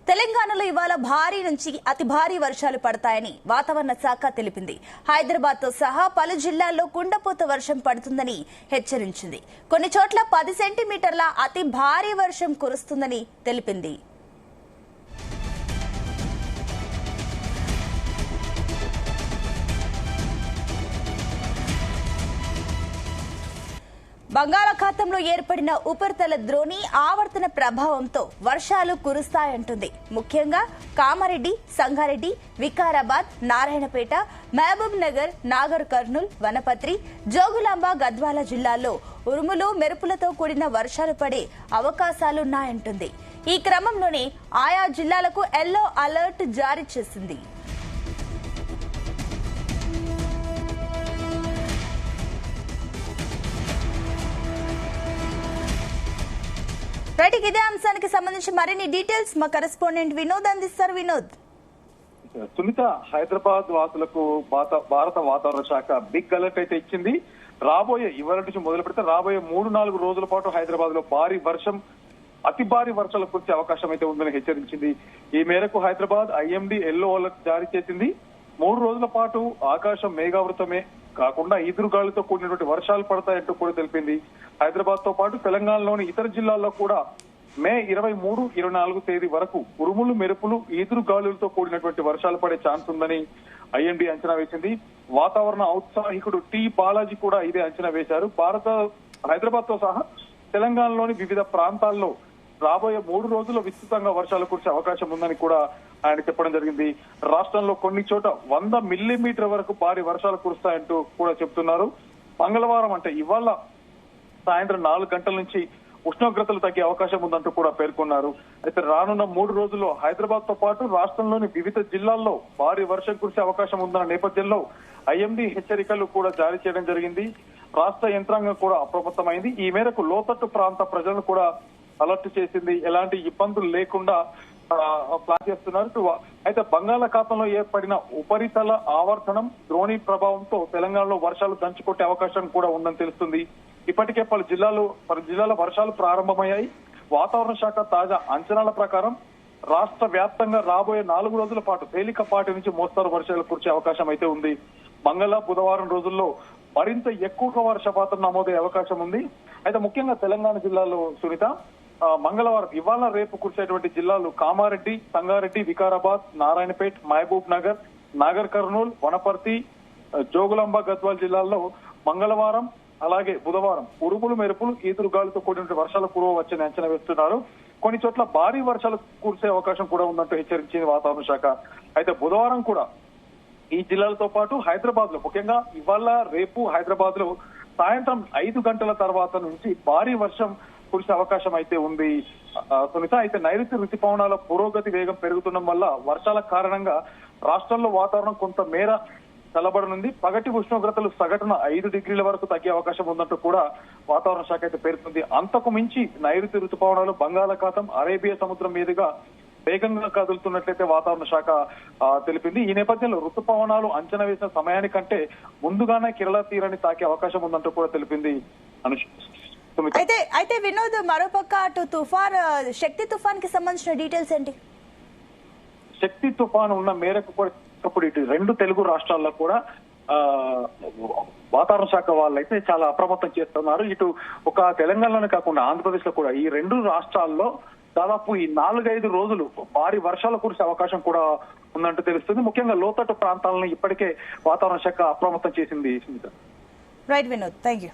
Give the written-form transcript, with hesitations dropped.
తెలంగాణలో ఇవాళ భారీ నుంచి అతి భారీ వర్షాలు పడతాయని వాతావరణ శాఖ తెలిపింది. హైదరాబాద్ తో సహా పలు జిల్లాల్లో కుండపోత వర్షం పడుతుందని హెచ్చరించింది. కొన్ని చోట్ల 10 సెంటీమీటర్ల అతి భారీ వర్షం కురుస్తుందని తెలిపింది. బంగాళాఖాతంలో ఏర్పడిన ఉపరితల ద్రోణి ఆవర్తన ప్రభావంతో వర్షాలు కురుస్తాయంటుంది. ముఖ్యంగా కామారెడ్డి, సంగారెడ్డి, వికారాబాద్, నారాయణపేట, మహబూబ్ నగర్, నాగర్ కర్నూల్, వనపర్తి, జోగులాంబ, గద్వాల జిల్లాల్లో ఉరుములు, మెరుపులతో కూడిన వర్షాలు పడే అవకాశాలున్నాయంటుంది. ఈ క్రమంలోనే ఆయా జిల్లాలకు ఎల్లో అలర్ట్ జారీ చేసింది. ఇదే అంశానికి సంబంధించి మరిన్ని డీటెయిల్స్ మా కరెస్పాండెంట్ వినోద్ అందిస్తారు. వినోద్, సునీత, హైదరాబాద్ వాసులకు భారత వాతావరణ శాఖ బిగ్ అలర్ట్ అయితే ఇచ్చింది. రాబోయే ఇవాళ నుంచి మొదలు పెడితే రాబోయే 3-4 రోజుల పాటు హైదరాబాద్ లో భారీ వర్షం, అతి భారీ వర్షాలు కురిసే అవకాశం అయితే ఉందని హెచ్చరించింది. ఈ మేరకు హైదరాబాద్ ఐఎండీ ఎల్లో అలర్ట్ జారీ చేసింది. 3 రోజుల పాటు ఆకాశం మేఘావృతమే కాకుండా ఈదురుగాలులతో కూడినటువంటి వర్షాలు పడతాయంటూ కూడా తెలిపింది. హైదరాబాద్ తో పాటు తెలంగాణలోని ఇతర జిల్లాల్లో కూడా మే 23, 24 తేదీ వరకు ఉరుములు, మెరుపులు, ఈదురుగాలులతో కూడినటువంటి వర్షాలు పడే ఛాన్స్ ఉందని ఐఎండీ అంచనా వేసింది. వాతావరణ ఔత్సాహికుడు టి బాలాజీ కూడా ఇదే అంచనా వేశారు. హైదరాబాద్ తో సహా తెలంగాణలోని వివిధ ప్రాంతాల్లో రాబోయే 3 రోజుల్లో విస్తృతంగా వర్షాలు కురిసే అవకాశం ఉందని కూడా ఆయన చెప్పడం జరిగింది. రాష్ట్రంలో కొన్ని చోట 100 మిల్లీమీటర్ వరకు భారీ వర్షాలు కురుస్తాయంటూ కూడా చెప్తున్నారు. మంగళవారం అంటే ఇవాళ సాయంత్రం 4 గంటల నుంచి ఉష్ణోగ్రతలు తగ్గే అవకాశం ఉందంటూ కూడా పేర్కొన్నారు. అయితే రానున్న 3 రోజుల్లో హైదరాబాద్ తో పాటు రాష్ట్రంలోని వివిధ జిల్లాల్లో భారీ వర్షం కురిసే అవకాశం ఉందన్న నేపథ్యంలో ఐఎండీ హెచ్చరికలు కూడా జారీ చేయడం జరిగింది. రాష్ట్ర యంత్రాంగం కూడా అప్రమత్తమైంది. ఈ మేరకు లోతట్టు ప్రాంత ప్రజలను కూడా అలర్ట్ చేసింది. ఎలాంటి ఇబ్బందులు లేకుండా ప్లాన్ చేస్తున్నారు. అయితే బంగాళాఖాతంలో ఏర్పడిన ఉపరితల ఆవర్తనం ద్రోణి ప్రభావంతో తెలంగాణలో వర్షాలు దంచుకొట్టే అవకాశం కూడా ఉందని తెలుస్తుంది. ఇప్పటికే పలు జిల్లాల వర్షాలు ప్రారంభమయ్యాయి. వాతావరణ శాఖ తాజా అంచనాల ప్రకారం రాష్ట్ర వ్యాప్తంగా రాబోయే 4 రోజుల పాటు తేలికపాటి నుంచి మోస్తరు వర్షాలు కురిసే అవకాశం అయితే ఉంది. మంగళ, బుధవారం రోజుల్లో మరింత ఎక్కువగా వర్షపాతం నమోదయ్యే అవకాశం ఉంది. అయితే ముఖ్యంగా తెలంగాణ జిల్లాలో సునీత, మంగళవారం ఇవాళ రేపు కురిసేటువంటి జిల్లాలు కామారెడ్డి, సంగారెడ్డి, వికారాబాద్, నారాయణపేట్, మహబూబ్ నగర్, నాగర్ కర్నూల్, వనపర్తి, జోగులాంబ, గద్వాల్ జిల్లాల్లో మంగళవారం అలాగే బుధవారం ఉరుములు, మెరుపులు, ఈదురుగాలులతో కూడిన వర్షాలు కురవచ్చని అంచనా వేస్తున్నారు. కొన్ని చోట్ల భారీ వర్షాలు కురిసే అవకాశం కూడా ఉందంటూ హెచ్చరించింది వాతావరణ శాఖ. అయితే బుధవారం కూడా ఈ జిల్లాలతో పాటు హైదరాబాద్ లో ముఖ్యంగా ఇవాళ రేపు హైదరాబాద్ లో సాయంత్రం 5 గంటల తర్వాత నుంచి భారీ వర్షం కురిసే అవకాశం అయితే ఉంది సునీత. అయితే నైరుతి రుతుపవనాల పురోగతి వేగం పెరుగుతుండడం వల్ల వర్షాల కారణంగా రాష్ట్రంలో వాతావరణం కొంత మేర చల్లబడనుంది. పగటి ఉష్ణోగ్రతలు సగటున 5 డిగ్రీల వరకు తగ్గే అవకాశం ఉందంటూ కూడా వాతావరణ శాఖ అయితే పేర్కొంది. అంతకు మించి నైరుతి రుతుపవనాలు బంగాళాఖాతం, అరేబియా సముద్రం మీదుగా వేగంగా కదులుతున్నట్లయితే వాతావరణ శాఖ తెలిపింది. ఈ నేపథ్యంలో రుతుపవనాలు అంచనా వేసిన సమయానికంటే ముందుగానే కేరళ తీరాన్ని తాకే అవకాశం ఉందంటూ కూడా తెలిపింది. అయితే వినోద్, మరోపక్క అటు తుఫాన్ శక్తి తుఫాన్ కి సంబంధించిన డీటెయిల్స్ ఏంటి? శక్తి తుఫాన్ ఉన్న మేరకు కూడా ఇప్పుడు ఇటు 2 తెలుగు రాష్ట్రాల్లో కూడా వాతావరణ శాఖ వాళ్ళైతే చాలా అప్రమత్తం చేస్తున్నారు. ఇటు ఒక తెలంగాణలోనే కాకుండా ఆంధ్రప్రదేశ్ లో కూడా ఈ 2 రాష్ట్రాల్లో దాదాపు ఈ 4-5 రోజులు భారీ వర్షాలు కురిసే అవకాశం కూడా ఉందంటూ తెలుస్తుంది. ముఖ్యంగా లోతట్టు ప్రాంతాలను ఇప్పటికే వాతావరణ శాఖ అప్రమత్తం చేసింది. Right Vinod, thank you.